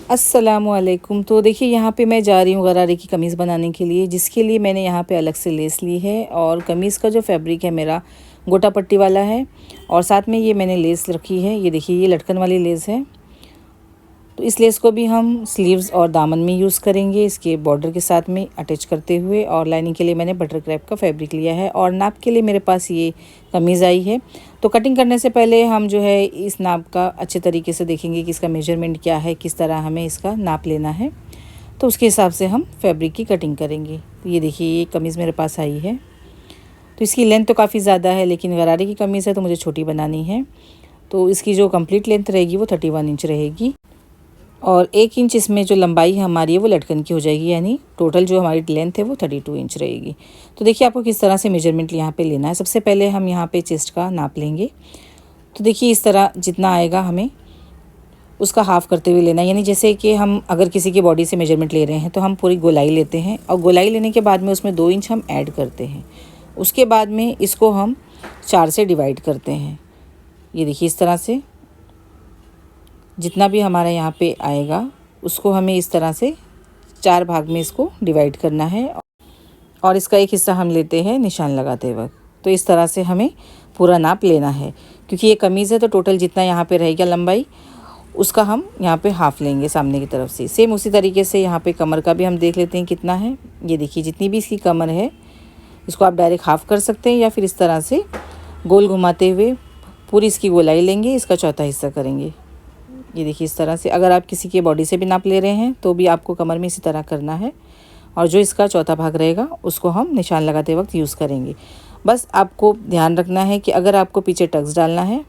अस्सलामुअलैकुम। तो देखिए यहाँ पे मैं जा रही हूँ गरारे की कमीज़ बनाने के लिए, जिसके लिए मैंने यहाँ पे अलग से लेस ली है और कमीज़ का जो फैब्रिक है मेरा गोटा पट्टी वाला है और साथ में ये मैंने लेस रखी है। ये देखिए ये लटकन वाली लेस है। तो इस लेस को भी हम स्लीव्स और दामन में यूज़ करेंगे, इसके बॉर्डर के साथ में अटैच करते हुए। और लाइनिंग के लिए मैंने बटर क्रैप का फैब्रिक लिया है और नाप के लिए मेरे पास ये कमीज़ आई है। तो कटिंग करने से पहले हम जो है इस नाप का अच्छे तरीके से देखेंगे कि इसका मेजरमेंट क्या है, किस तरह हमें इसका नाप लेना है। तो उसके हिसाब से हम फैब्रिक की कटिंग करेंगे। तो ये देखिए ये कमीज़ मेरे पास आई है। तो इसकी लेंथ तो काफ़ी ज़्यादा है, लेकिन गरारे की कमीज़ है तो मुझे छोटी बनानी है। तो इसकी जो कंप्लीट लेंथ रहेगी वो 31 इंच रहेगी और 1 इंच इसमें जो लंबाई हमारी है वो लटकन की हो जाएगी, यानी टोटल जो हमारी लेंथ है वो 32 इंच रहेगी। तो देखिए आपको किस तरह से मेजरमेंट यहाँ पे लेना है। सबसे पहले हम यहाँ पे चेस्ट का नाप लेंगे। तो देखिए इस तरह जितना आएगा हमें उसका हाफ़ करते हुए लेना है, यानी जैसे कि हम अगर किसी की बॉडी से मेजरमेंट ले रहे हैं तो हम पूरी गोलाई लेते हैं और गोलाई लेने के बाद में उसमें 2 इंच हम ऐड करते हैं। उसके बाद में इसको हम 4 से डिवाइड करते हैं। ये देखिए इस तरह से जितना भी हमारा यहाँ पे आएगा उसको हमें इस तरह से 4 भाग में इसको डिवाइड करना है और इसका एक हिस्सा हम लेते हैं निशान लगाते वक्त। तो इस तरह से हमें पूरा नाप लेना है, क्योंकि ये कमीज़ है तो टोटल जितना यहाँ पे रहेगा लंबाई उसका हम यहाँ पे हाफ़ लेंगे सामने की तरफ से। सेम उसी तरीके से यहाँ पे कमर का भी हम देख लेते हैं कितना है। ये देखिए जितनी भी इसकी कमर है इसको आप डायरेक्ट हाफ़ कर सकते हैं या फिर इस तरह से गोल घुमाते हुए पूरी इसकी गोलाई लेंगे, इसका चौथा हिस्सा करेंगे। ये देखिए इस तरह से अगर आप किसी के बॉडी से भी नाप ले रहे हैं तो भी आपको कमर में इसी तरह करना है और जो इसका चौथा भाग रहेगा उसको हम निशान लगाते वक्त यूज़ करेंगे। बस आपको ध्यान रखना है कि अगर आपको पीछे टक्स डालना है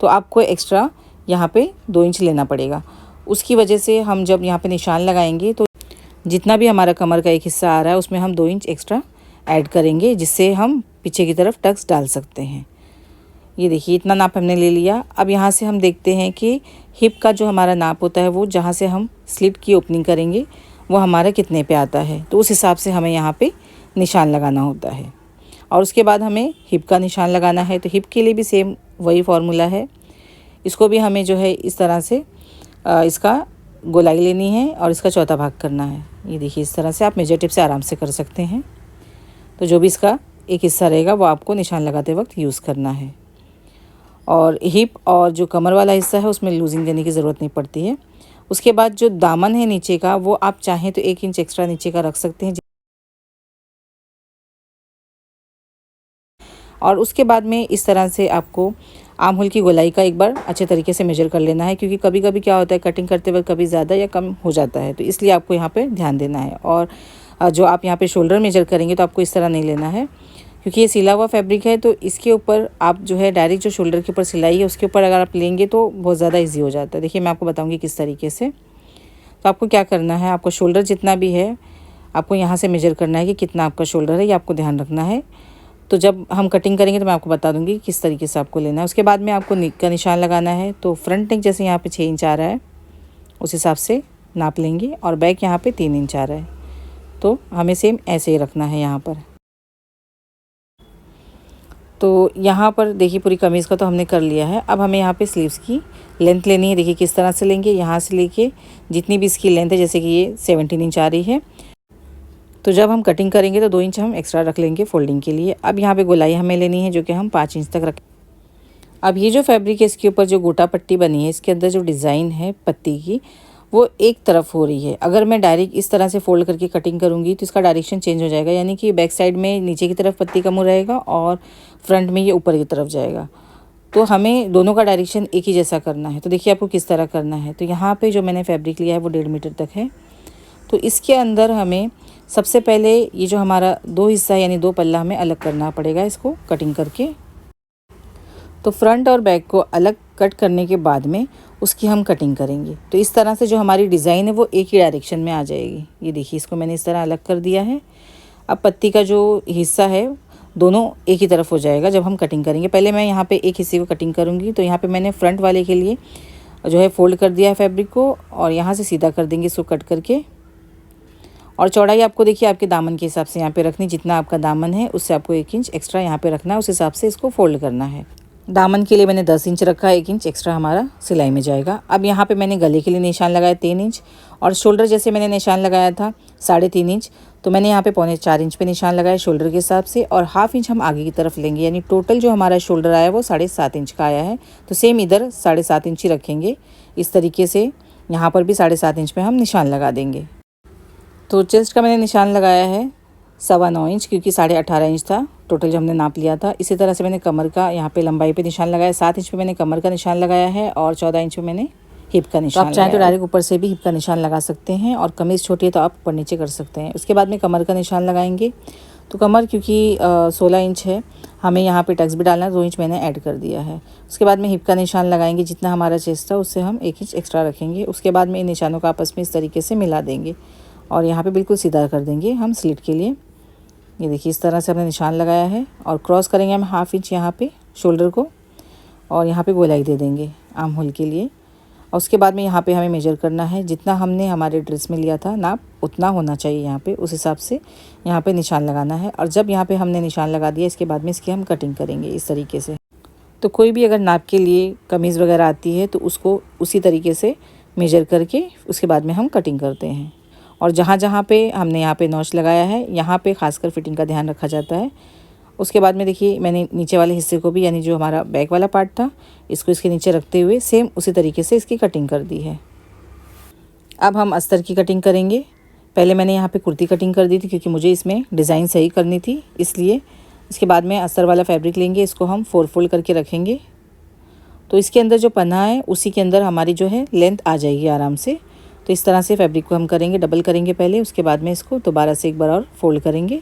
तो आपको एक्स्ट्रा यहाँ पे 2 इंच लेना पड़ेगा। उसकी वजह से हम जब यहाँ पे निशान लगाएंगे तो जितना भी हमारा कमर का एक हिस्सा आ रहा है उसमें हम 2 इंच एक्स्ट्रा ऐड करेंगे, जिससे हम पीछे की तरफ टक्स डाल सकते हैं। ये देखिए इतना नाप हमने ले लिया। अब यहाँ से हम देखते हैं कि हिप का जो हमारा नाप होता है वो जहाँ से हम स्लिट की ओपनिंग करेंगे वो हमारा कितने पे आता है, तो उस हिसाब से हमें यहाँ पे निशान लगाना होता है। और उसके बाद हमें हिप का निशान लगाना है। तो हिप के लिए भी सेम वही फार्मूला है। इसको भी हमें जो है इस तरह से इसका गोलाई लेनी है और इसका चौथा भाग करना है। ये देखिए इस तरह से आप मेजर टिप से आराम से कर सकते हैं। तो जो भी इसका एक हिस्सा रहेगा वो आपको निशान लगाते वक्त यूज़ करना है। और हिप और जो कमर वाला हिस्सा है उसमें लूजिंग देने की ज़रूरत नहीं पड़ती है। उसके बाद जो दामन है नीचे का वो आप चाहें तो 1 इंच एक्स्ट्रा नीचे का रख सकते हैं। और उसके बाद में इस तरह से आपको आर्म होल की गोलाई का एक बार अच्छे तरीके से मेजर कर लेना है, क्योंकि कभी कभी क्या होता है कटिंग करते वक्त कभी ज़्यादा या कम हो जाता है, तो इसलिए आपको यहाँ पे ध्यान देना है। और जो आप यहाँ पे शोल्डर मेजर करेंगे तो आपको इस तरह नहीं लेना है, क्योंकि ये सिला हुआ फैब्रिक है। तो इसके ऊपर आप जो है डायरेक्ट जो शोल्डर के ऊपर सिलाई है उसके ऊपर अगर आप लेंगे तो बहुत ज़्यादा ईजी हो जाता है। देखिए मैं आपको बताऊँगी किस तरीके से। तो आपको क्या करना है, आपको शोल्डर जितना भी है आपको यहाँ से मेजर करना है कि कितना आपका शोल्डर है, ये आपको ध्यान रखना है। तो जब हम कटिंग करेंगे तो मैं आपको बता दूंगी किस तरीके से आपको लेना है। उसके बाद में आपको नेक का निशान लगाना है। तो फ्रंट नेक जैसे यहाँ पे 6 इंच आ रहा है उस हिसाब से नाप लेंगे और बैक यहाँ पे 3 इंच आ रहा है, तो हमें सेम ऐसे ही रखना है यहाँ पर। तो यहाँ पर देखिए पूरी कमीज़ का तो हमने कर लिया है। अब हमें यहाँ पे स्लीव्स की लेंथ लेनी है। देखिए किस तरह से लेंगे, यहाँ से लेके जितनी भी इसकी लेंथ है, जैसे कि ये 17 इंच आ रही है, तो जब हम कटिंग करेंगे तो 2 इंच हम एक्स्ट्रा रख लेंगे फोल्डिंग के लिए। अब यहाँ पे गोलाई हमें लेनी है जो कि हम 5 इंच तक रखें। अब ये जो फैब्रिक है इसके ऊपर जो गोटा पट्टी बनी है इसके अंदर जो डिज़ाइन है पत्ती की वो एक तरफ हो रही है। अगर मैं डायरेक्ट इस तरह से फोल्ड करके कटिंग करूँगी तो इसका डायरेक्शन चेंज हो जाएगा, यानी कि बैक साइड में नीचे की तरफ पत्ती का मुँह रहेगा और फ्रंट में ये ऊपर की तरफ जाएगा। तो हमें दोनों का डायरेक्शन एक ही जैसा करना है। तो देखिए आपको किस तरह करना है। तो यहाँ पे जो मैंने फैब्रिक लिया है वो 1.5 मीटर तक है। तो इसके अंदर हमें सबसे पहले ये जो हमारा 2 हिस्सा यानी 2 पल्ला हमें अलग करना पड़ेगा इसको कटिंग करके। तो फ्रंट और बैक को अलग कट करने के बाद में उसकी हम कटिंग करेंगे। तो इस तरह से जो हमारी डिज़ाइन है वो एक ही डायरेक्शन में आ जाएगी। ये देखिए इसको मैंने इस तरह अलग कर दिया है। अब पत्ती का जो हिस्सा है दोनों एक ही तरफ हो जाएगा जब हम कटिंग करेंगे। पहले मैं यहाँ पे एक हिस्से को कटिंग करूँगी। तो यहाँ पे मैंने फ्रंट वाले के लिए जो है फ़ोल्ड कर दिया है फैब्रिक को और यहाँ से सीधा कर देंगे इसको कट करके। और चौड़ाई आपको देखिए आपके दामन के हिसाब से यहाँ पे रखनी, जितना आपका दामन है उससे आपको 1 इंच एक्स्ट्रा यहाँ पे रखना है, उस हिसाब से इसको फोल्ड करना है। दामन के लिए मैंने 10 इंच रखा है, 1 इंच एक्स्ट्रा हमारा सिलाई में जाएगा। अब यहाँ पे मैंने गले के लिए निशान लगाया 3 इंच, और शोल्डर जैसे मैंने निशान लगाया था 3.5 इंच, तो मैंने यहाँ पे 3.25 इंच पे निशान लगाया शोल्डर के हिसाब से, और हाफ इंच हम आगे की तरफ लेंगे, यानी टोटल जो हमारा शोल्डर आया वो 7.5 इंच का आया है। तो सेम इधर 7.5 इंच ही रखेंगे। इस तरीके से यहाँ पर भी 7.5 इंच पे हम निशान लगा देंगे। तो चेस्ट का मैंने निशान लगाया है 9.25 इंच, क्योंकि 18.5 इंच था टोटल जो हमने नाप लिया था। इसी तरह से मैंने कमर का यहाँ पे लंबाई पे निशान लगाया, 7 इंच पे मैंने कमर का निशान लगाया है, और 14 इंच पे मैंने हिप का निशान। तो आप चाहें तो डायरेक्ट ऊपर से भी हिप का निशान लगा सकते हैं, और कमीज़ छोटी है तो आप ऊपर नीचे कर सकते हैं। उसके बाद में कमर का निशान लगाएंगे। तो कमर क्योंकि 16 इंच है, हमें यहाँ पे टक्स भी डालना है, 2 इंच मैंने ऐड कर दिया है। उसके बाद में हिप का निशान लगाएंगे, जितना हमारा चेस्ट था उससे हम 1 इंच एक्स्ट्रा रखेंगे। उसके बाद में इन निशानों को आपस में इस तरीके से मिला देंगे, और यहाँ पे बिल्कुल सीधा कर देंगे हम स्लिट के लिए। ये देखिए इस तरह से हमने निशान लगाया है, और क्रॉस करेंगे हम हाफ इंच यहाँ पे शोल्डर को, और यहाँ पे गोलाई दे देंगे आर्म होल के लिए। और उसके बाद में यहाँ पे हमें मेजर करना है, जितना हमने हमारे ड्रेस में लिया था नाप उतना होना चाहिए यहाँ पे, उस हिसाब से यहाँ पे निशान लगाना है। और जब यहाँ पे हमने निशान लगा दिया, इसके बाद में इसकी हम कटिंग करेंगे इस तरीके से। तो कोई भी अगर नाप के लिए कमीज़ वगैरह आती है तो उसको उसी तरीके से मेजर करके उसके बाद में हम कटिंग करते हैं। और जहाँ जहाँ पे हमने यहाँ पे नॉच लगाया है, यहाँ पे खासकर फिटिंग का ध्यान रखा जाता है। उसके बाद में देखिए मैंने नीचे वाले हिस्से को भी, यानी जो हमारा बैक वाला पार्ट था, इसको इसके नीचे रखते हुए सेम उसी तरीके से इसकी कटिंग कर दी है। अब हम अस्तर की कटिंग करेंगे। पहले मैंने यहाँ पे कुर्ती कटिंग कर दी थी, क्योंकि मुझे इसमें डिज़ाइन सही करनी थी, इसलिए। इसके बाद में अस्तर वाला फैब्रिक लेंगे, इसको हम 4 फोल्ड करके रखेंगे। तो इसके अंदर जो पन्ना है उसी के अंदर हमारी जो है लेंथ आ जाएगी आराम से। तो इस तरह से फैब्रिक को हम करेंगे, डबल करेंगे पहले, उसके बाद में इसको दोबारा से एक बार और फोल्ड करेंगे।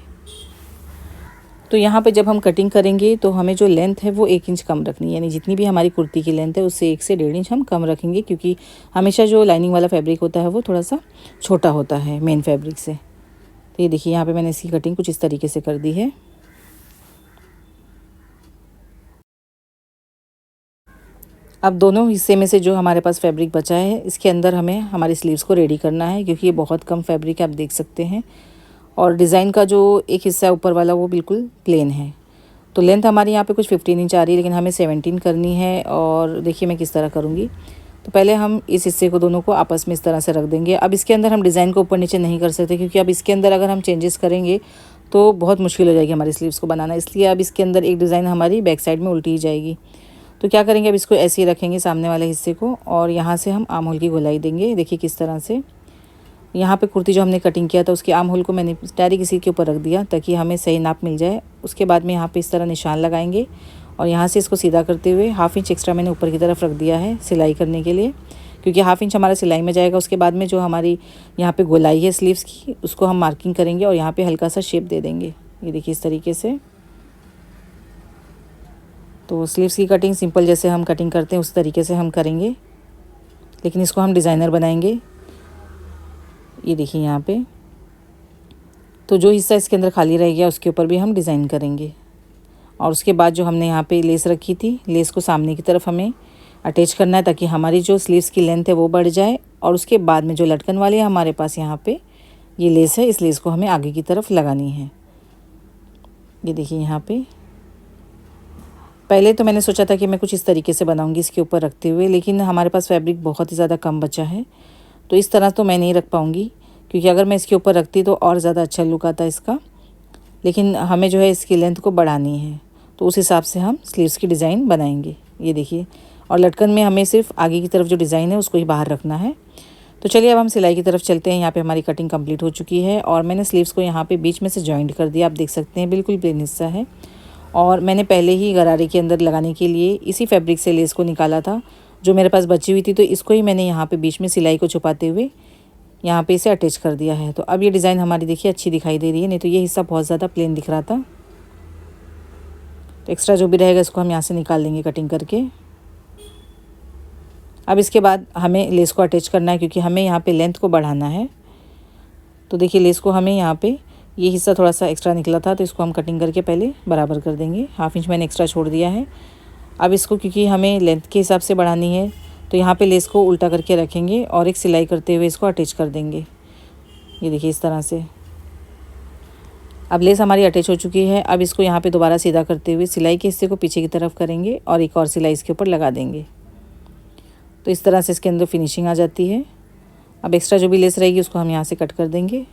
तो यहाँ पे जब हम कटिंग करेंगे तो हमें जो लेंथ है वो 1 इंच कम रखनी है, यानी जितनी भी हमारी कुर्ती की लेंथ है उससे 1 से 1.5 इंच हम कम रखेंगे, क्योंकि हमेशा जो लाइनिंग वाला फैब्रिक होता है वो थोड़ा सा छोटा होता है मेन फैब्रिक से। तो ये देखिए यहाँ पे मैंने इसकी कटिंग कुछ इस तरीके से कर दी है। अब दोनों हिस्से में से जो हमारे पास फैब्रिक बचा है, इसके अंदर हमें हमारी स्लीव्स को रेडी करना है, क्योंकि ये बहुत कम फैब्रिक है, आप देख सकते हैं। और डिज़ाइन का जो एक हिस्सा है ऊपर वाला वो बिल्कुल प्लेन है। तो लेंथ हमारी यहाँ पे कुछ 15 इंच आ रही है, लेकिन हमें 17 करनी है। और देखिए मैं किस तरह करूँगी। तो पहले हम इस हिस्से को दोनों को आपस में इस तरह से रख देंगे। अब इसके अंदर हम डिज़ाइन को ऊपर नीचे नहीं कर सकते, क्योंकि अब इसके अंदर अगर हम चेंजेस करेंगे तो बहुत मुश्किल हो जाएगी हमारी स्लीव्स को बनाना, इसलिए अब इसके अंदर एक डिज़ाइन हमारी बैक साइड में उल्टी ही जाएगी। तो क्या करेंगे, अब इसको ऐसे ही रखेंगे सामने वाले हिस्से को, और यहाँ से हम आर्म होल की गोलाई देंगे। देखिए किस तरह से। यहाँ पे कुर्ती जो हमने कटिंग किया था उसके आर्म होल को मैंने डायरेक्ट इसी के ऊपर रख दिया, ताकि हमें सही नाप मिल जाए। उसके बाद में यहाँ पे इस तरह निशान लगाएंगे, और यहाँ से इसको सीधा करते हुए हाफ इंच एक्स्ट्रा मैंने ऊपर की तरफ रख दिया है सिलाई करने के लिए, क्योंकि हाफ इंच हमारा सिलाई में जाएगा। उसके बाद में जो हमारी यहाँ पे गोलाई है स्लीव्स की, उसको हम मार्किंग करेंगे, और यहाँ पे हल्का सा शेप दे देंगे। ये देखिए इस तरीके से। तो स्लीव्स की कटिंग सिंपल जैसे हम कटिंग करते हैं उस तरीके से हम करेंगे, लेकिन इसको हम डिज़ाइनर बनाएंगे। ये देखिए यहाँ पे। तो जो हिस्सा इसके अंदर खाली रह गया उसके ऊपर भी हम डिज़ाइन करेंगे। और उसके बाद जो हमने यहाँ पे लेस रखी थी, लेस को सामने की तरफ हमें अटैच करना है, ताकि हमारी जो स्लीव्स की लेंथ है वो बढ़ जाए। और उसके बाद में जो लटकन वाली है हमारे पास यहाँ पे ये लेस है, इस लेस को हमें आगे की तरफ लगानी है। ये देखिए यहाँ पे। पहले तो मैंने सोचा था कि मैं कुछ इस तरीके से बनाऊंगी इसके ऊपर रखते हुए, लेकिन हमारे पास फैब्रिक बहुत ही ज़्यादा कम बचा है, तो इस तरह तो मैं नहीं रख पाऊंगी, क्योंकि अगर मैं इसके ऊपर रखती तो और ज़्यादा अच्छा लुक आता इसका। लेकिन हमें जो है इसकी लेंथ को बढ़ानी है, तो उस हिसाब से हम स्लीव्स की डिज़ाइन बनाएंगे। ये देखिए। और लटकन में हमें सिर्फ आगे की तरफ जो डिज़ाइन है उसको ही बाहर रखना है। तो चलिए अब हम सिलाई की तरफ चलते हैं। यहाँ पे हमारी कटिंग कंप्लीट हो चुकी है, और मैंने स्लीव्स को यहाँ पे बीच में से जॉइंट कर दिया। आप देख सकते हैं बिल्कुल प्लेन हिस्सा है, और मैंने पहले ही गरारे के अंदर लगाने के लिए इसी फैब्रिक से लेस को निकाला था जो मेरे पास बची हुई थी। तो इसको ही मैंने यहाँ पे बीच में सिलाई को छुपाते हुए यहाँ पे इसे अटैच कर दिया है। तो अब ये डिज़ाइन हमारी देखिए अच्छी दिखाई दे रही है, नहीं तो ये हिस्सा बहुत ज़्यादा प्लेन दिख रहा था। तो एक्स्ट्रा जो भी रहेगा इसको हम यहाँ से निकाल लेंगे कटिंग करके। अब इसके बाद हमें लेस को अटैच करना है, क्योंकि हमें यहाँ पे लेंथ को बढ़ाना है। तो देखिए लेस को हमें यहाँ पे ये हिस्सा थोड़ा सा एक्स्ट्रा निकला था, तो इसको हम कटिंग करके पहले बराबर कर देंगे। हाफ इंच मैंने एक्स्ट्रा छोड़ दिया है। अब इसको क्योंकि हमें लेंथ के हिसाब से बढ़ानी है, तो यहाँ पे लेस को उल्टा करके रखेंगे और एक सिलाई करते हुए इसको अटैच कर देंगे। ये देखिए इस तरह से। अब लेस हमारी अटैच हो चुकी है। अब इसको यहाँ पे दोबारा सीधा करते हुए सिलाई के हिस्से को पीछे की तरफ करेंगे और एक और सिलाई इसके ऊपर लगा देंगे। तो इस तरह से इसके अंदर फिनिशिंग आ जाती है। अब एक्स्ट्रा जो भी लेस रहेगी उसको हम यहाँ से कट कर देंगे।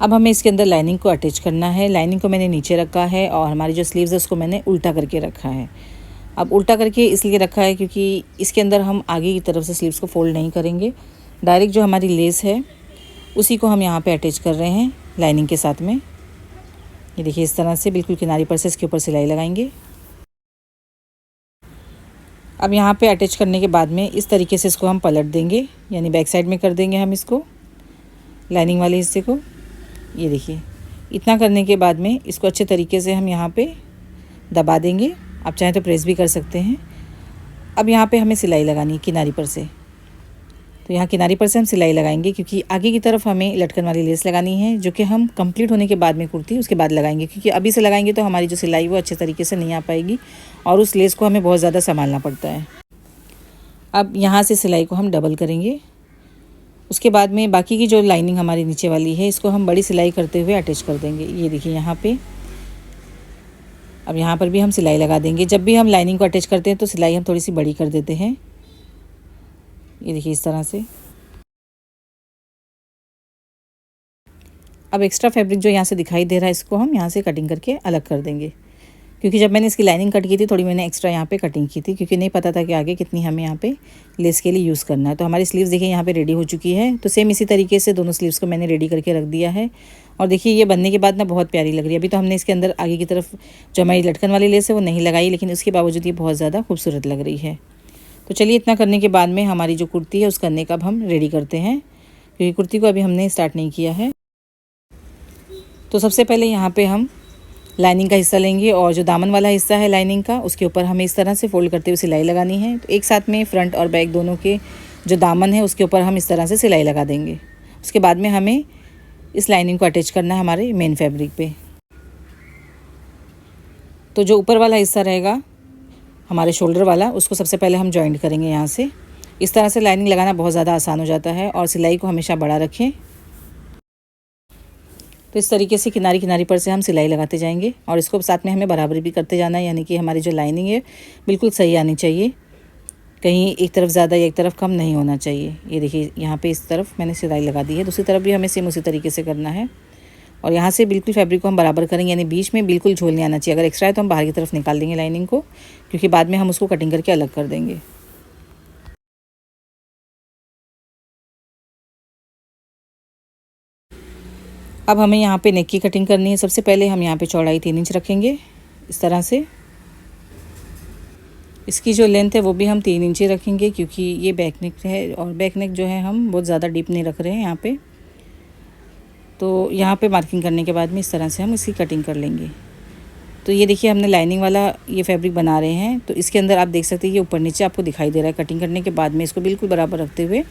अब हमें इसके अंदर लाइनिंग को अटैच करना है। लाइनिंग को मैंने नीचे रखा है और हमारी जो स्लीव्स है उसको मैंने उल्टा करके रखा है। अब उल्टा करके इसलिए रखा है क्योंकि इसके अंदर हम आगे की तरफ से स्लीव्स को फोल्ड नहीं करेंगे। डायरेक्ट जो हमारी लेस है उसी को हम यहाँ पे अटैच कर रहे हैं लाइनिंग के साथ में। ये देखिए इस तरह से बिल्कुल किनारी पर से इसके ऊपर सिलाई लगाएंगे। अब यहाँ पे अटैच करने के बाद में इस तरीके से इसको हम पलट देंगे, यानी बैक साइड में कर देंगे हम इसको लाइनिंग वाले हिस्से को। ये देखिए इतना करने के बाद में इसको अच्छे तरीके से हम यहाँ पे दबा देंगे। आप चाहें तो प्रेस भी कर सकते हैं। अब यहाँ पे हमें सिलाई लगानी है किनारी पर से। तो यहाँ किनारी पर से हम सिलाई लगाएंगे क्योंकि आगे की तरफ हमें लटकन वाली लेस लगानी है, जो कि हम कंप्लीट होने के बाद में कुर्ती उसके बाद लगाएंगे, क्योंकि अभी से लगाएंगे तो हमारी जो सिलाई वो अच्छे तरीके से नहीं आ पाएगी और उस लेस को हमें बहुत ज़्यादा संभालना पड़ता है। अब यहाँ से सिलाई को हम डबल करेंगे। उसके बाद में बाकी की जो लाइनिंग हमारी नीचे वाली है इसको हम बड़ी सिलाई करते हुए अटैच कर देंगे। ये देखिए यहाँ पे। अब यहाँ पर भी हम सिलाई लगा देंगे। जब भी हम लाइनिंग को अटैच करते हैं तो सिलाई हम थोड़ी सी बड़ी कर देते हैं। ये देखिए इस तरह से। अब एक्स्ट्रा फैब्रिक जो यहाँ से दिखाई दे रहा है इसको हम यहाँ से कटिंग करके अलग कर देंगे, क्योंकि जब मैंने इसकी लाइनिंग कट की थी थोड़ी मैंने एक्स्ट्रा यहाँ पे कटिंग की थी, क्योंकि नहीं पता था कि आगे कितनी हमें यहाँ पे लेस के लिए यूज़ करना है। तो हमारी स्लीव्स देखिए यहाँ पे रेडी हो चुकी है। तो सेम इसी तरीके से दोनों स्लीव्स को मैंने रेडी करके रख दिया है। और देखिए ये बनने के बाद ना बहुत प्यारी लग रही है। अभी तो हमने इसके अंदर आगे की तरफ जो हमारी लटकन वाली लेस है वो नहीं लगाई, लेकिन उसके बावजूद ये बहुत ज़्यादा खूबसूरत लग रही है। तो चलिए इतना करने के बाद में हमारी जो कुर्ती है उसका नेक अब हम रेडी करते हैं, क्योंकि कुर्ती को अभी हमने स्टार्ट नहीं किया है। तो सबसे पहले यहाँ पे हम लाइनिंग का हिस्सा लेंगे और जो दामन वाला हिस्सा है लाइनिंग का उसके ऊपर हमें इस तरह से फोल्ड करते हुए सिलाई लगानी है। तो एक साथ में फ्रंट और बैक दोनों के जो दामन है उसके ऊपर हम इस तरह से सिलाई लगा देंगे। उसके बाद में हमें इस लाइनिंग को अटैच करना है हमारे मेन फैब्रिक पे। तो जो ऊपर वाला हिस्सा रहेगा हमारे शोल्डर वाला उसको सबसे पहले हम जॉइंट करेंगे यहाँ से। इस तरह से लाइनिंग लगाना बहुत ज़्यादा आसान हो जाता है और सिलाई को हमेशा बड़ा रखें। तो इस तरीके से किनारी किनारी पर से हम सिलाई लगाते जाएंगे और इसको साथ में हमें बराबरी भी करते जाना है, यानी कि हमारी जो लाइनिंग है बिल्कुल सही आनी चाहिए, कहीं एक तरफ ज़्यादा या एक तरफ कम नहीं होना चाहिए। ये देखिए यहाँ पे इस तरफ मैंने सिलाई लगा दी है, दूसरी तरफ भी हमें सेम उसी तरीके से करना है। और यहाँ से बिल्कुल फैब्रिक को हम बराबर करेंगे, यानी बीच में बिल्कुल झोल नहीं आना चाहिए। अगर एक्स्ट्रा है तो हम बाहर की तरफ निकाल देंगे लाइनिंग को, क्योंकि बाद में हम उसको कटिंग करके अलग कर देंगे। अब हमें यहाँ पे नेक की कटिंग करनी है। सबसे पहले हम यहाँ पे चौड़ाई 3 इंच रखेंगे इस तरह से। इसकी जो लेंथ है वो भी हम 3 इंच ही रखेंगे, क्योंकि ये बैक नेक है और बैक नेक जो है हम बहुत ज़्यादा डीप नहीं रख रहे हैं यहाँ पे। तो यहाँ पे मार्किंग करने के बाद में इस तरह से हम इसकी कटिंग कर लेंगे। तो ये देखिए हमने लाइनिंग वाला ये फैब्रिक बना रहे हैं, तो इसके अंदर आप देख सकते हैं ये ऊपर नीचे आपको दिखाई दे रहा है। कटिंग करने के बाद में इसको बिल्कुल बराबर रखते हुए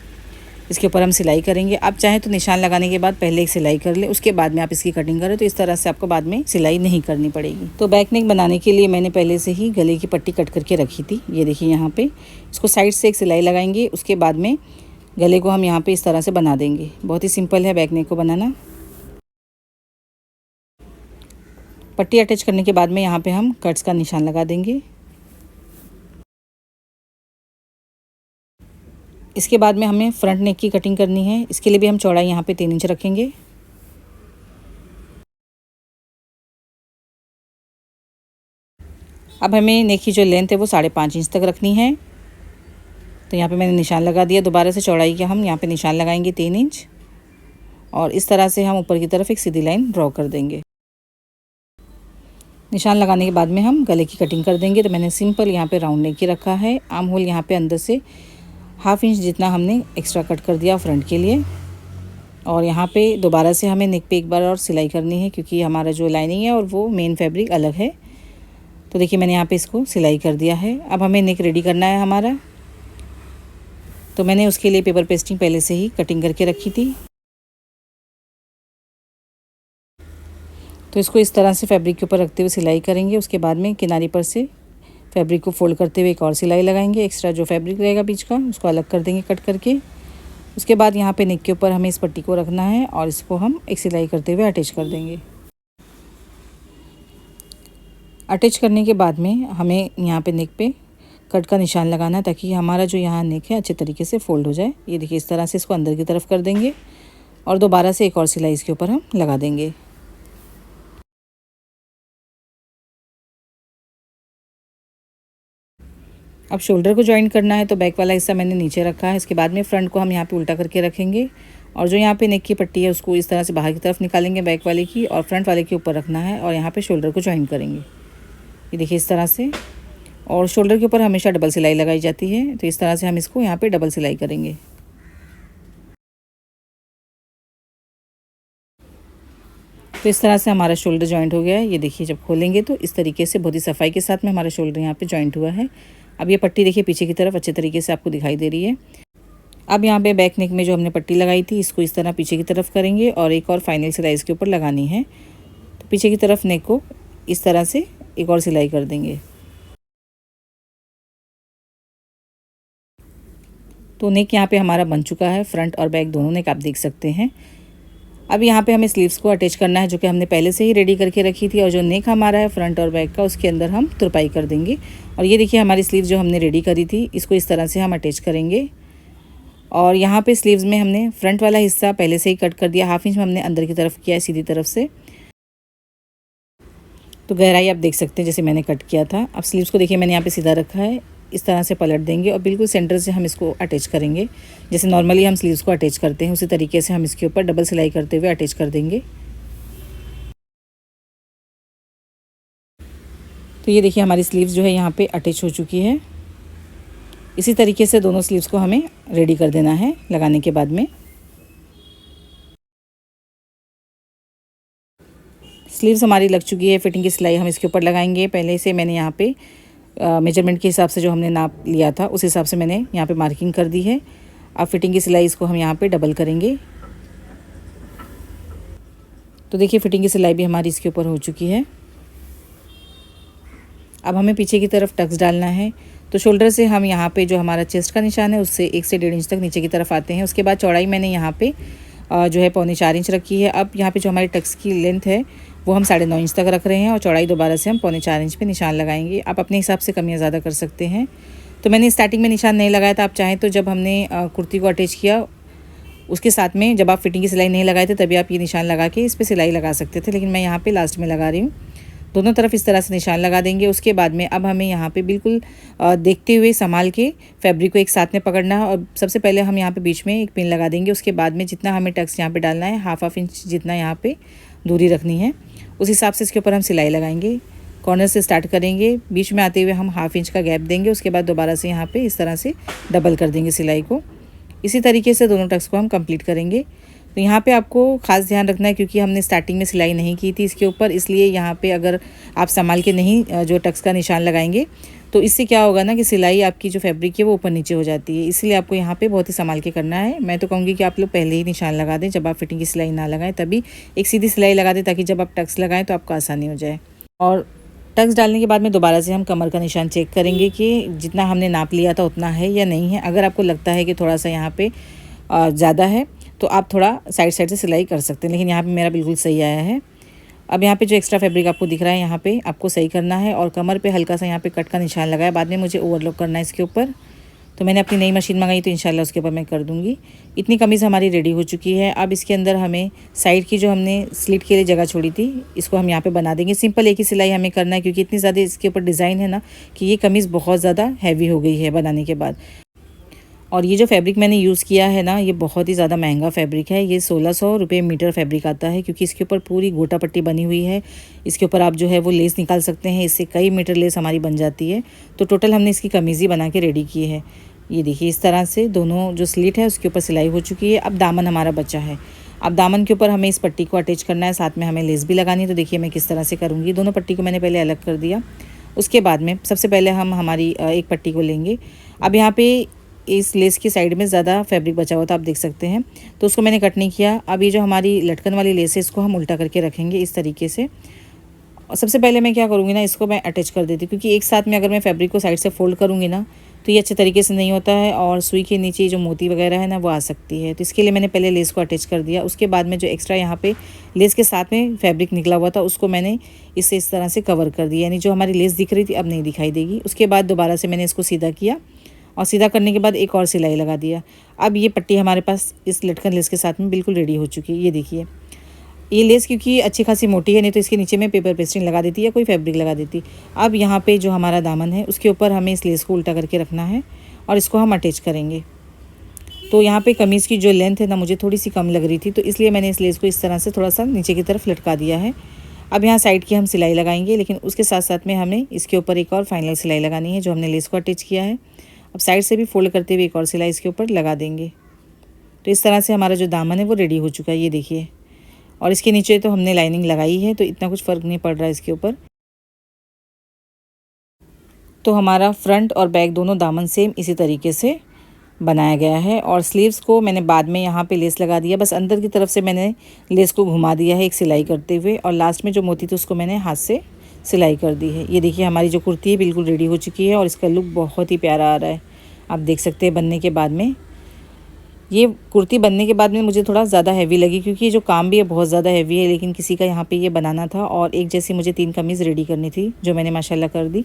इसके ऊपर हम सिलाई करेंगे। आप चाहें तो निशान लगाने के बाद पहले एक सिलाई कर ले, उसके बाद में आप इसकी कटिंग करें, तो इस तरह से आपको बाद में सिलाई नहीं करनी पड़ेगी। तो बैक नेक बनाने के लिए मैंने पहले से ही गले की पट्टी कट करके रखी थी। ये देखिए यहाँ पे इसको साइड से एक सिलाई लगाएंगे, उसके बाद में गले को हम यहाँ पे इस तरह से बना देंगे। बहुत ही सिंपल है बैक नेक को बनाना। पट्टी अटैच करने के बाद में यहाँ पे हम कट्स का निशान लगा देंगे। इसके बाद में हमें फ्रंट नेक की कटिंग करनी है। इसके लिए भी हम चौड़ाई यहाँ पे 3 इंच रखेंगे। अब हमें नेक की जो लेंथ है वो 5.5 इंच तक रखनी है। तो यहाँ पे मैंने निशान लगा दिया। दोबारा से चौड़ाई का हम यहाँ पे निशान लगाएंगे 3 इंच और इस तरह से हम ऊपर की तरफ एक सीधी लाइन ड्रॉ कर देंगे। निशान लगाने के बाद में हम गले की कटिंग कर देंगे। तो मैंने सिंपल यहाँ पे राउंड नेक की रखा है। आर्म होल यहाँ पे अंदर से 1/2 इंच जितना हमने एक्स्ट्रा कट कर दिया फ्रंट के लिए। और यहाँ पे दोबारा से हमें नेक पे एक बार और सिलाई करनी है, क्योंकि हमारा जो लाइनिंग है और वो मेन फैब्रिक अलग है। तो देखिए मैंने यहाँ पे इसको सिलाई कर दिया है। अब हमें नेक रेडी करना है हमारा। तो मैंने उसके लिए पेपर पेस्टिंग पहले से ही कटिंग करके रखी थी। तो इसको इस तरह से फैब्रिक के ऊपर रखते हुए सिलाई करेंगे। उसके बाद में किनारी पर से फैब्रिक को फोल्ड करते हुए एक और सिलाई लगाएंगे। एक्स्ट्रा जो फैब्रिक रहेगा बीच का उसको अलग कर देंगे कट करके। उसके बाद यहाँ पे नेक के ऊपर हमें इस पट्टी को रखना है और इसको हम एक सिलाई करते हुए अटैच कर देंगे। अटैच करने के बाद में हमें यहाँ पे नेक पे कट का निशान लगाना है ताकि हमारा जो यहाँ नेक है अच्छे तरीके से फोल्ड हो जाए। ये देखिए इस तरह से इसको अंदर की तरफ कर देंगे और दोबारा से एक और सिलाई इसके ऊपर हम लगा देंगे। अब शोल्डर को जॉइन करना है तो बैक वाला हिस्सा मैंने नीचे रखा है। इसके बाद में फ्रंट को हम यहाँ पे उल्टा करके रखेंगे और जो यहाँ पे नेक की पट्टी है उसको इस तरह से बाहर की तरफ निकालेंगे बैक वाले की, और फ्रंट वाले के ऊपर रखना है और यहाँ पे शोल्डर को जॉइन करेंगे। ये देखिए इस तरह से, और शोल्डर के ऊपर हमेशा डबल सिलाई लगाई जाती है, तो इस तरह से हम इसको यहाँ पे डबल सिलाई करेंगे। तो इस तरह से हमारा शोल्डर जॉइंट हो गया है। ये देखिए जब खोलेंगे तो इस तरीके से बहुत ही सफाई के साथ में हमारा शोल्डर यहाँ पे जॉइंट हुआ है। अब ये पट्टी देखिए पीछे की तरफ अच्छे तरीके से आपको दिखाई दे रही है। अब यहाँ पे बैक नेक में जो हमने पट्टी लगाई थी इसको इस तरह पीछे की तरफ करेंगे और एक और फाइनल सिलाई इसके ऊपर लगानी है। तो पीछे की तरफ नेक को इस तरह से एक और सिलाई कर देंगे। तो नेक यहाँ पे हमारा बन चुका है, फ्रंट और बैक दोनों नेक आप देख सकते हैं। अब यहाँ पे हमें स्लीव्स को अटैच करना है जो कि हमने पहले से ही रेडी करके रखी थी, और जो नेक हमारा है फ्रंट और बैक का उसके अंदर हम तुरपाई कर देंगे। और ये देखिए हमारी स्लीव जो हमने रेडी करी थी इसको इस तरह से हम अटैच करेंगे। और यहाँ पे स्लीव्स में हमने फ्रंट वाला हिस्सा पहले से ही कट कर दिया, हाफ इंच में हमने अंदर की तरफ किया है सीधी तरफ से। तो गहराई आप देख सकते हैं जैसे मैंने कट किया था। अब स्लीव्स को देखिए मैंने यहाँ पे सीधा रखा है, इस तरह से पलट देंगे और बिल्कुल सेंटर से हम इसको अटैच करेंगे। जैसे नॉर्मली हम स्लीव्स को अटैच करते हैं उसी तरीके से हम इसके ऊपर डबल सिलाई करते हुए अटैच कर देंगे। तो ये देखिए हमारी स्लीव्स जो है यहाँ पे अटैच हो चुकी है। इसी तरीके से दोनों स्लीव्स को हमें रेडी कर देना है लगाने के बाद में। स्लीव्स हमारी लग चुकी है, फिटिंग की सिलाई हम इसके ऊपर लगाएंगे। पहले से मैंने यहाँ पे मेजरमेंट के हिसाब से जो हमने नाप लिया था उस हिसाब से मैंने यहाँ पे मार्किंग कर दी है। अब फिटिंग की सिलाई इसको हम यहाँ पे डबल करेंगे। तो देखिए फिटिंग की सिलाई भी हमारी इसके ऊपर हो चुकी है। अब हमें पीछे की तरफ टक्स डालना है। तो शोल्डर से हम यहाँ पे जो हमारा चेस्ट का निशान है उससे 1 से 1.5 इंच तक नीचे की तरफ आते हैं। उसके बाद चौड़ाई मैंने यहाँ पे जो है 3.25 इंच रखी है। अब यहाँ पे जो हमारी टक्स की लेंथ है वो हम 9.5 इंच तक रख रहे हैं और चौड़ाई दोबारा से हम 3.25 इंच पे निशान लगाएंगे। आप अपने हिसाब से कम या ज़्यादा कर सकते हैं। तो मैंने स्टार्टिंग में निशान नहीं लगाया था, आप चाहें तो जब हमने कुर्ती को अटैच किया उसके साथ में जब आप फिटिंग की सिलाई नहीं लगाए थे तभी आप ये निशान लगा के इस पर सिलाई लगा सकते थे, लेकिन मैं यहाँ पे लास्ट में लगा रही हूँ। दोनों तरफ इस तरह से निशान लगा देंगे। उसके बाद में अब हमें यहाँ पे बिल्कुल देखते हुए संभाल के फैब्रिक को एक साथ में पकड़ना है और सबसे पहले हम यहाँ पे बीच में एक पिन लगा देंगे। उसके बाद में जितना हमें टक्स यहाँ पे डालना है हाफ इंच जितना यहाँ पे दूरी रखनी है उस हिसाब से इसके ऊपर हम सिलाई लगाएंगे। कॉर्नर से स्टार्ट करेंगे, बीच में आते हुए हम हाफ इंच का गैप देंगे। उसके बाद दोबारा से यहाँ पे इस तरह से डबल कर देंगे सिलाई को। इसी तरीके से दोनों टक्स को हम कंप्लीट करेंगे। तो यहाँ पे आपको खास ध्यान रखना है क्योंकि हमने स्टार्टिंग में सिलाई नहीं की थी इसके ऊपर, इसलिए यहाँ पे अगर आप संभाल के नहीं जो टक्स का निशान लगाएंगे तो इससे क्या होगा ना कि सिलाई आपकी जो फैब्रिक है वो ऊपर नीचे हो जाती है। इसलिए आपको यहाँ पे बहुत ही संभाल के करना है। मैं तो कहूँगी कि आप लोग पहले ही निशान लगा दें, जब आप फिटिंग की सिलाई ना लगाएं तभी एक सीधी सिलाई लगा दें ताकि जब आप टक्स लगाएं तो आपको आसानी हो जाए। और टक्स डालने के बाद में दोबारा से हम कमर का निशान चेक करेंगे कि जितना हमने नाप लिया था उतना है या नहीं है। अगर आपको लगता है कि थोड़ा सा यहाँ पे ज़्यादा है तो आप थोड़ा साइड से सिलाई कर सकते हैं, लेकिन यहाँ पे मेरा बिल्कुल सही आया है। अब यहाँ पे जो एक्स्ट्रा फैब्रिक आपको दिख रहा है यहाँ पे आपको सही करना है और कमर पे हल्का सा यहाँ पे कट का निशान लगाया। बाद में मुझे ओवरलॉक करना है इसके ऊपर, तो मैंने अपनी नई मशीन मंगाई तो इंशाल्लाह उसके ऊपर मैं कर दूँगी। इतनी कमीज़ हमारी रेडी हो चुकी है। अब इसके अंदर हमें साइड की जो हमने स्लिट के लिए जगह छोड़ी थी इसको हम यहाँ पे बना देंगे। सिंपल एक ही सिलाई हमें करना है क्योंकि इतनी ज़्यादा इसके ऊपर डिज़ाइन है ना कि ये कमीज़ बहुत ज़्यादा हैवी हो गई है बनाने के बाद। और ये जो फैब्रिक मैंने यूज़ किया है ना ये बहुत ही ज़्यादा महंगा फैब्रिक है। ये 1600 रुपये मीटर फैब्रिक आता है क्योंकि इसके ऊपर पूरी गोटा पट्टी बनी हुई है। इसके ऊपर आप जो है वो लेस निकाल सकते हैं, इससे कई मीटर लेस हमारी बन जाती है। तो टोटल हमने इसकी कमीज़ ही बना के रेडी की है। ये देखिए इस तरह से दोनों जो स्लिट है उसके ऊपर सिलाई हो चुकी है। अब दामन हमारा बचा है। अब दामन के ऊपर हमें इस पट्टी को अटैच करना है, साथ में हमें लेस भी लगानी है। तो देखिए मैं किस तरह से करूँगी। दोनों पट्टी को मैंने पहले अलग कर दिया। उसके बाद में सबसे पहले हम हमारी एक पट्टी को लेंगे। अब यहाँ पे इस लेस की साइड में ज़्यादा फैब्रिक बचा हुआ था आप देख सकते हैं, तो उसको मैंने कट नहीं किया। अब ये जो हमारी लटकन वाली लेस है इसको हम उल्टा करके रखेंगे इस तरीके से और सबसे पहले मैं क्या करूँगी ना, इसको मैं अटैच कर देती हूँ, क्योंकि एक साथ में अगर मैं फैब्रिक को साइड से फोल्ड करूँगी ना तो ये अच्छे तरीके से नहीं होता है और सुई के नीचे जो मोती वगैरह है ना वो आ सकती है। तो इसके लिए मैंने पहले लेस को अटैच कर दिया। उसके बाद में जो एक्स्ट्रा यहाँ पे लेस के साथ में फैब्रिक निकला हुआ था उसको मैंने इसे इस तरह से कवर कर दिया, यानी जो हमारी लेस दिख रही थी अब नहीं दिखाई देगी। उसके बाद दोबारा से मैंने इसको सीधा किया और सीधा करने के बाद एक और सिलाई लगा दिया। अब ये पट्टी हमारे पास इस लटकन लेस के साथ में बिल्कुल रेडी हो चुकी है। ये देखिए, ये लेस क्योंकि अच्छी खासी मोटी है, नहीं तो इसके नीचे में पेपर पेस्टिंग लगा देती या कोई फैब्रिक लगा देती। अब यहाँ पे जो हमारा दामन है उसके ऊपर हमें इस लेस को उल्टा करके रखना है और इसको हम अटैच करेंगे। तो यहाँ पे कमीज़ की जो लेंथ है ना मुझे थोड़ी सी कम लग रही थी, तो इसलिए मैंने इस लेस को इस तरह से थोड़ा सा नीचे की तरफ लटका दिया है। अब यहाँ साइड की हम सिलाई लगाएंगे, लेकिन उसके साथ साथ में हमें इसके ऊपर एक और फाइनल सिलाई लगानी है जो हमने लेस को अटैच किया है। अब साइड से भी फोल्ड करते हुए एक और सिलाई इसके ऊपर लगा देंगे। तो इस तरह से हमारा जो दामन है वो रेडी हो चुका है, ये देखिए। और इसके नीचे तो हमने लाइनिंग लगाई है तो इतना कुछ फ़र्क नहीं पड़ रहा है इसके ऊपर। तो हमारा फ्रंट और बैक दोनों दामन सेम इसी तरीके से बनाया गया है। और स्लीव्स को मैंने बाद में यहाँ पे लेस लगा दिया, बस अंदर की तरफ से मैंने लेस को घुमा दिया है एक सिलाई करते हुए, और लास्ट में जो मोती थी उसको मैंने हाथ से सिलाई कर दी है। ये देखिए, हमारी जो कुर्ती है बिल्कुल रेडी हो चुकी है और इसका लुक बहुत ही प्यारा आ रहा है। आप देख सकते हैं बनने के बाद में, ये कुर्ती बनने के बाद में मुझे थोड़ा ज़्यादा हैवी लगी, क्योंकि ये जो काम भी है बहुत ज़्यादा हैवी है, लेकिन किसी का यहाँ पे ये बनाना था और एक जैसी मुझे 3 कमीज़ रेडी करनी थी जो मैंने माशाल्लाह कर दी।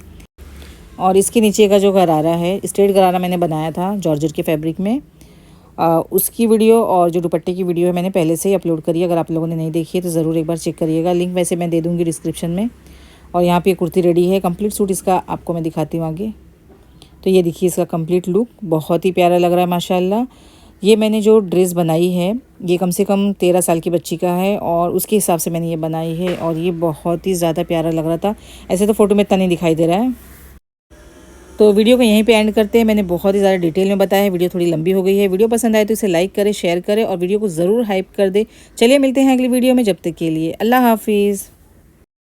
और इसके नीचे का जो गरारा है, स्ट्रेट गरारा मैंने बनाया था जॉर्जेट के फैब्रिक में, उसकी वीडियो और जो दुपट्टे की वीडियो है मैंने पहले से ही अपलोड करी है। अगर आप लोगों ने नहीं देखी है तो ज़रूर एक बार चेक करिएगा, लिंक वैसे मैं दे दूँगी डिस्क्रिप्शन में। और यहाँ पे कुर्ती रेडी है, कंप्लीट सूट इसका आपको मैं दिखाती हूँ आगे। तो ये देखिए, इसका कंप्लीट लुक बहुत ही प्यारा लग रहा है माशाल्लाह। ये मैंने जो ड्रेस बनाई है ये कम से कम 13 साल की बच्ची का है और उसके हिसाब से मैंने ये बनाई है और ये बहुत ही ज़्यादा प्यारा लग रहा था। ऐसे तो फ़ोटो में इतना नहीं दिखाई दे रहा है। तो वीडियो को यहीं पे एंड करते हैं। मैंने बहुत ही ज़्यादा डिटेल में बताया है, वीडियो थोड़ी लंबी हो गई है। वीडियो पसंद आए तो इसे लाइक करें, शेयर करें और वीडियो को ज़रूर हाइप कर दे। चलिए मिलते हैं अगली वीडियो में, जब तक के लिए अल्लाह हाफिज़।